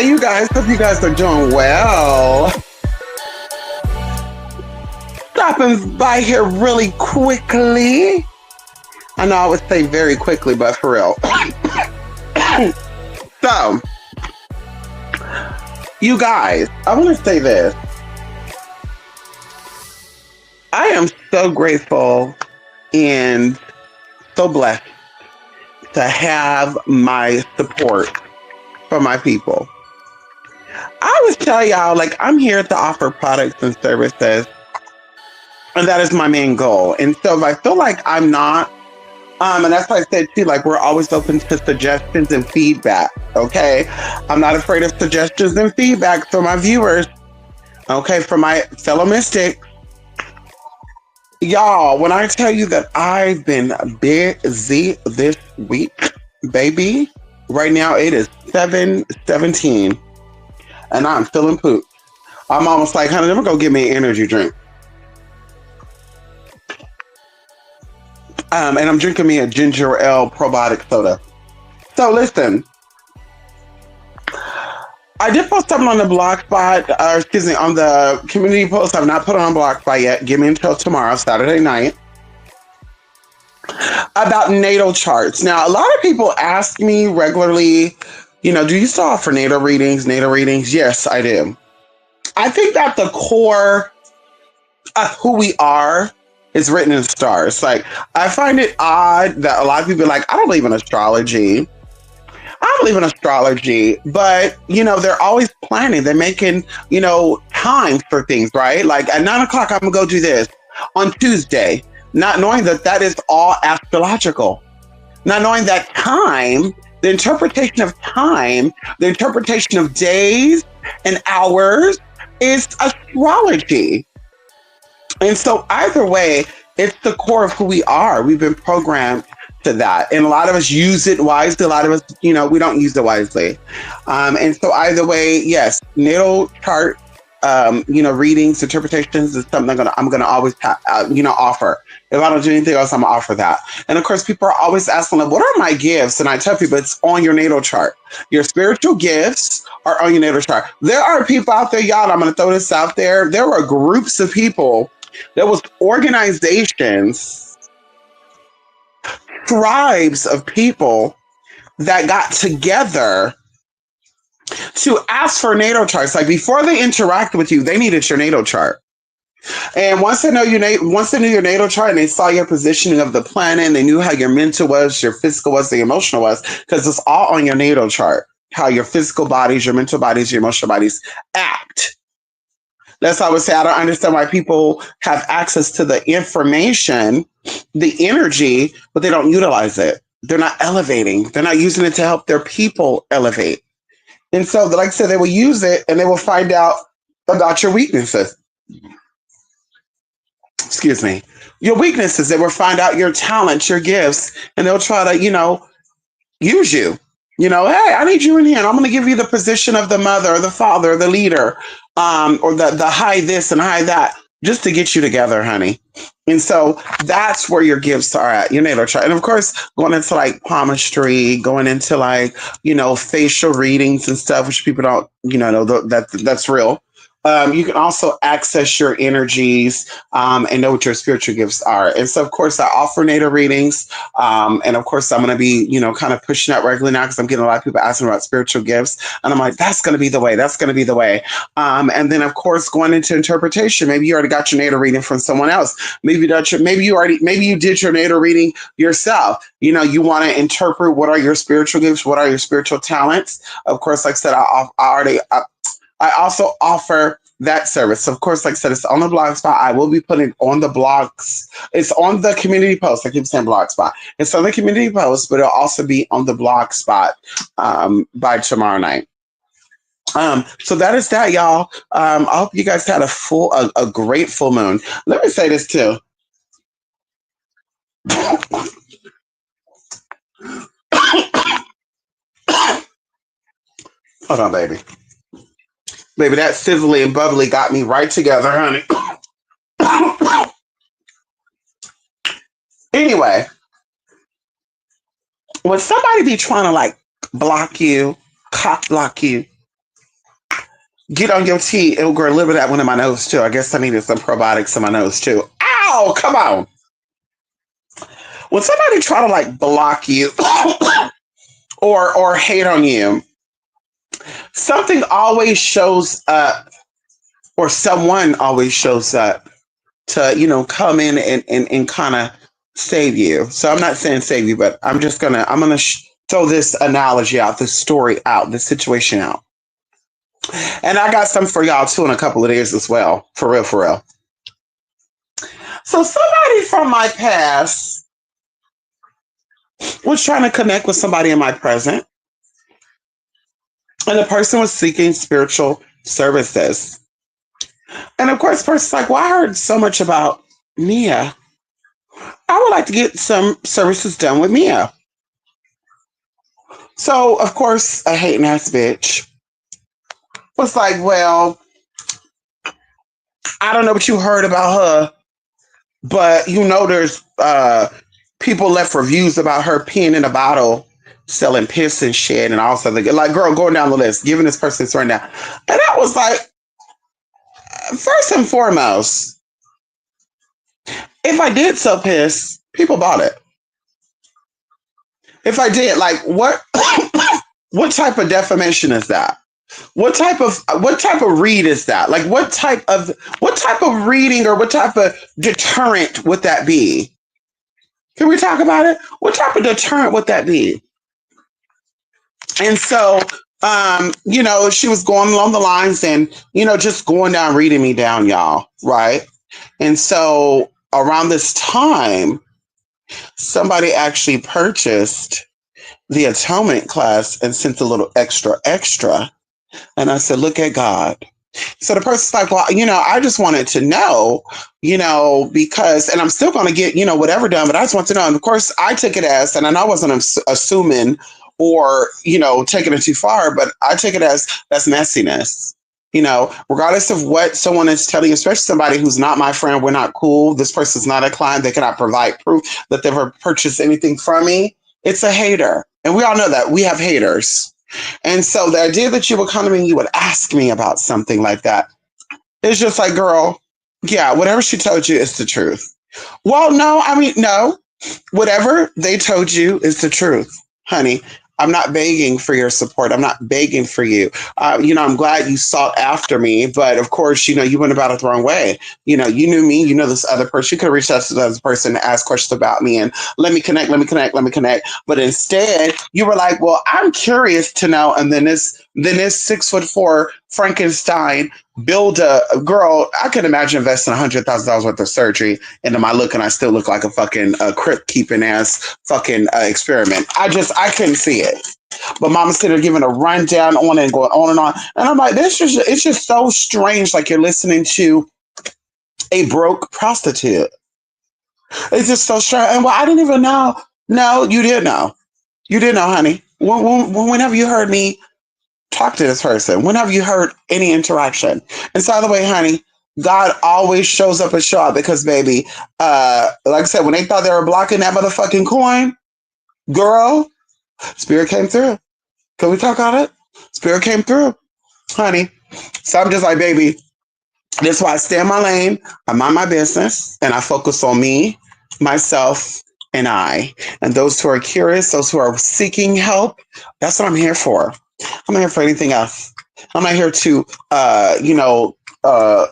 Hey, you guys, hope you guys are doing well. Stopping by here really quickly. I know I would say very quickly, but for real. So, you guys, I want to say this. I am so grateful and so blessed to have my support from my people. I always tell y'all, like, I'm here to offer products and services, and that is my main goal. And so if I feel like I'm not, and that's why I said too, like, we're always open to suggestions and feedback. Okay. I'm not afraid of suggestions and feedback from my viewers. Okay. From my fellow mystics. Y'all, when I tell you that I've been busy this week, baby, right now it is 7:17 and I'm feeling poop. I'm almost like, honey, let me go get me an energy drink. And I'm drinking me a ginger ale probiotic soda. So listen, I did post something on the blog spot, excuse me, on the community post. I've not put it on blog spot yet. Give me until tomorrow, Saturday night, about natal charts. Now, a lot of people ask me regularly, do you still offer natal readings? Natal readings? Yes, I do. I think that the core of who we are is written in stars. Like, I find it odd that a lot of people are like, I don't believe in astrology. I believe in astrology, but they're always planning. They're making, time for things, right? Like at 9 o'clock, I'm gonna go do this on Tuesday, not knowing that that is all astrological. Not knowing that time, the interpretation of time, the interpretation of days and hours is astrology. And so either way, it's the core of who we are. We've been programmed to that. And a lot of us use it wisely. A lot of us, we don't use it wisely. And so either way, yes, natal chart, readings, interpretations is something I'm gonna always, offer. If I don't do anything else, I'm gonna offer that. And of course, people are always asking, like, what are my gifts? And I tell people it's on your natal chart. Your spiritual gifts are on your natal chart. There are people out there, y'all, I'm gonna throw this out there. There were groups of people, there was organizations, tribes of people that got together to ask for natal charts. Like before they interact with you, they needed your natal chart. And once they knew your natal chart and they saw your positioning of the planet, and they knew how your mental was, your physical was, the emotional was, because it's all on your natal chart, how your physical bodies, your mental bodies, your emotional bodies act. That's why I would say I don't understand why people have access to the information, the energy, but they don't utilize it. They're not elevating. They're not using it to help their people elevate. And so, like I said, they will use it and they will find out about your weaknesses. Excuse me. Your weaknesses. They will find out your talents, your gifts, and they'll try to, use you. Hey, I need you in here, and I'm going to give you the position of the mother, or the father, or the leader, or the high this and high that, just to get you together, honey. And so that's where your gifts are at, your natal chart. And of course, going into like palmistry, going into like, facial readings and stuff, which people don't, know that's real. You can also access your energies and know what your spiritual gifts are. And so, of course, I offer natal readings. And of course, I'm going to be, kind of pushing that regularly now because I'm getting a lot of people asking about spiritual gifts. And I'm like, that's going to be the way. That's going to be the way. And then, of course, going into interpretation. Maybe you already got your natal reading from someone else. Maybe you did your natal reading yourself. You want to interpret what are your spiritual gifts, what are your spiritual talents. Of course, like I said, I also offer that service. So of course, like I said, it's on the blog spot. I will be putting it on the blogs. It's on the community post. I keep saying blog spot. It's on the community post, but it'll also be on the blog spot by tomorrow night. So that is that, y'all. I hope you guys had a great full moon. Let me say this too. Hold on, baby. Baby, that sizzly and bubbly got me right together, honey. Anyway, when somebody be trying to like block you, cock block you, get on your tea. It'll grow a little bit of that one in my nose too. I guess I needed some probiotics in my nose too. Ow! Come on. When somebody try to like block you or hate on you, something always shows up, or someone always shows up to come in and kind of save you. So I'm not saying save you, but I'm gonna throw this analogy out, this story out, this situation out. And I got some for y'all too in a couple of days as well. For real, for real. So somebody from my past was trying to connect with somebody in my present, and the person was seeking spiritual services. And of course, the person's like, well, I heard so much about Mia. I would like to get some services done with Mia. So, of course, a hating ass bitch was like, well, I don't know what you heard about her, but there's people left reviews about her peeing in a bottle, selling piss and shit, and all sorts of like, girl, going down the list, giving this person this right now. And I was like, first and foremost, if I did sell piss, people bought it. If I did, like, what what type of defamation is that? What type of read is that? Like, what type of reading or what type of deterrent would that be? Can we talk about it? What type of deterrent would that be? And so, she was going along the lines and, just going down, reading me down, y'all, right? And so around this time, somebody actually purchased the atonement class and sent a little extra. And I said, look at God. So the person's like, well, I just wanted to know, because, and I'm still going to get, whatever done, but I just want to know. And of course, I took it as, and I know I wasn't assuming or, taking it too far, but I take it as that's messiness. Regardless of what someone is telling you, especially somebody who's not my friend, we're not cool. This person's not a client. They cannot provide proof that they've ever purchased anything from me. It's a hater. And we all know that we have haters. And so the idea that you would come to me and you would ask me about something like that, it's just like, girl, yeah, whatever she told you is the truth. Well, no. Whatever they told you is the truth, honey. I'm not begging for your support. I'm not begging for you. I'm glad you sought after me, but of course, you went about it the wrong way. You knew me, this other person. You could have reached out to the other person to ask questions about me and let me connect. But instead, you were like, well, I'm curious to know. And then this 6'4" Frankenstein build a girl. I can imagine investing $100,000 worth of surgery into my look, and I still look like a fucking crypt keeping ass fucking experiment. I couldn't see it. But Mama's sitting there giving a rundown on it and going on and on. And I'm like, it's just so strange. Like you're listening to a broke prostitute. It's just so strange. And well, I didn't even know. No, you did know. You did know, honey. Whenever you heard me talk to this person, when have you heard any interaction? And so, by the way, honey, God always shows up and show up because, baby, like I said, when they thought they were blocking that motherfucking coin, girl, Spirit came through. Can we talk on it? Spirit came through, honey. So I'm just like, baby, this is why I stay in my lane. I mind my business and I focus on me, myself, and I. And those who are curious, those who are seeking help, that's what I'm here for. I'm not here for anything else. I'm not here to,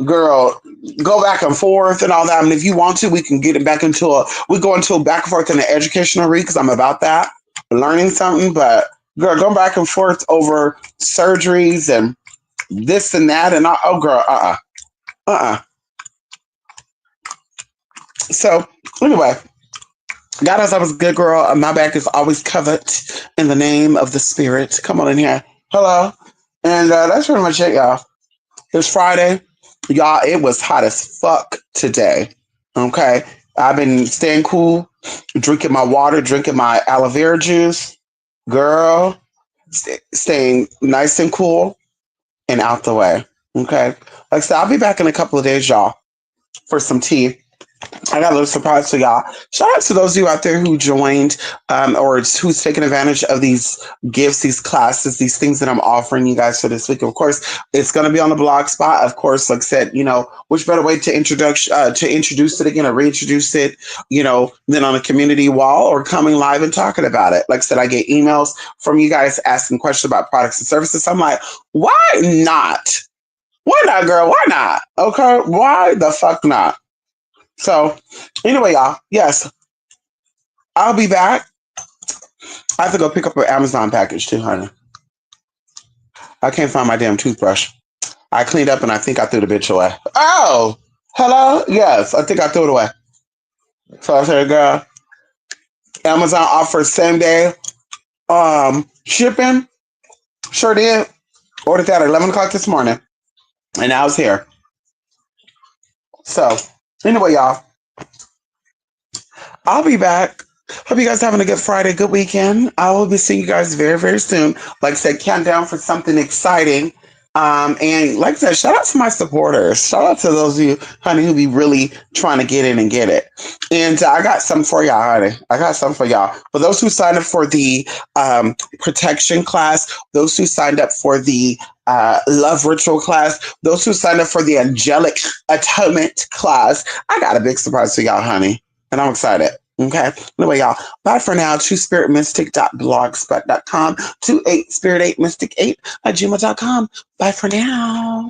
girl, go back and forth and all that. I mean, if you want to, we can get it back we go into a back and forth in the educational read because I'm about that, learning something. But girl, going back and forth over surgeries and this and that and all, oh, girl, So anyway, God knows I was a good girl. My back is always covered in the name of the Spirit. Come on in here. Hello. And that's pretty much it, y'all. It's Friday. Y'all, it was hot as fuck today. Okay. I've been staying cool, drinking my water, drinking my aloe vera juice. Girl, staying nice and cool and out the way. Okay. Like I said, I'll be back in a couple of days, y'all, for some tea. I got a little surprise for y'all. Shout out to those of you out there who joined or who's taking advantage of these gifts, these classes, these things that I'm offering you guys for this week. Of course, it's going to be on the blog spot. Of course, like I said, which better way to introduce it again or reintroduce it, than on a community wall or coming live and talking about it. Like I said, I get emails from you guys asking questions about products and services. I'm like, why not? Why not, girl? Why not? Okay, why the fuck not? So, anyway, y'all, yes, I'll be back. I have to go pick up an Amazon package too, honey. I can't find my damn toothbrush. I cleaned up and I think I threw the bitch away. Oh, hello? Yes, I think I threw it away. So I said, girl, Amazon offers same day shipping. Sure did. Ordered that at 11 o'clock this morning. And now it's here. So, anyway, y'all, I'll be back. Hope you guys having a good Friday, good weekend. I will be seeing you guys very, very soon. Like I said, countdown for something exciting. And like I said, shout out to my supporters. Shout out to those of you, honey, who be really trying to get in and get it. And I got something for y'all, honey. I got something for y'all. For those who signed up for the protection class, those who signed up for the love ritual class, those who signed up for the angelic atonement class, I got a big surprise for y'all, honey. And I'm excited. Okay. Anyway, y'all. Bye for now. TrueSpiritMystic.blogspot.com. 28spirit8mystic8 at gmail.com. Bye for now.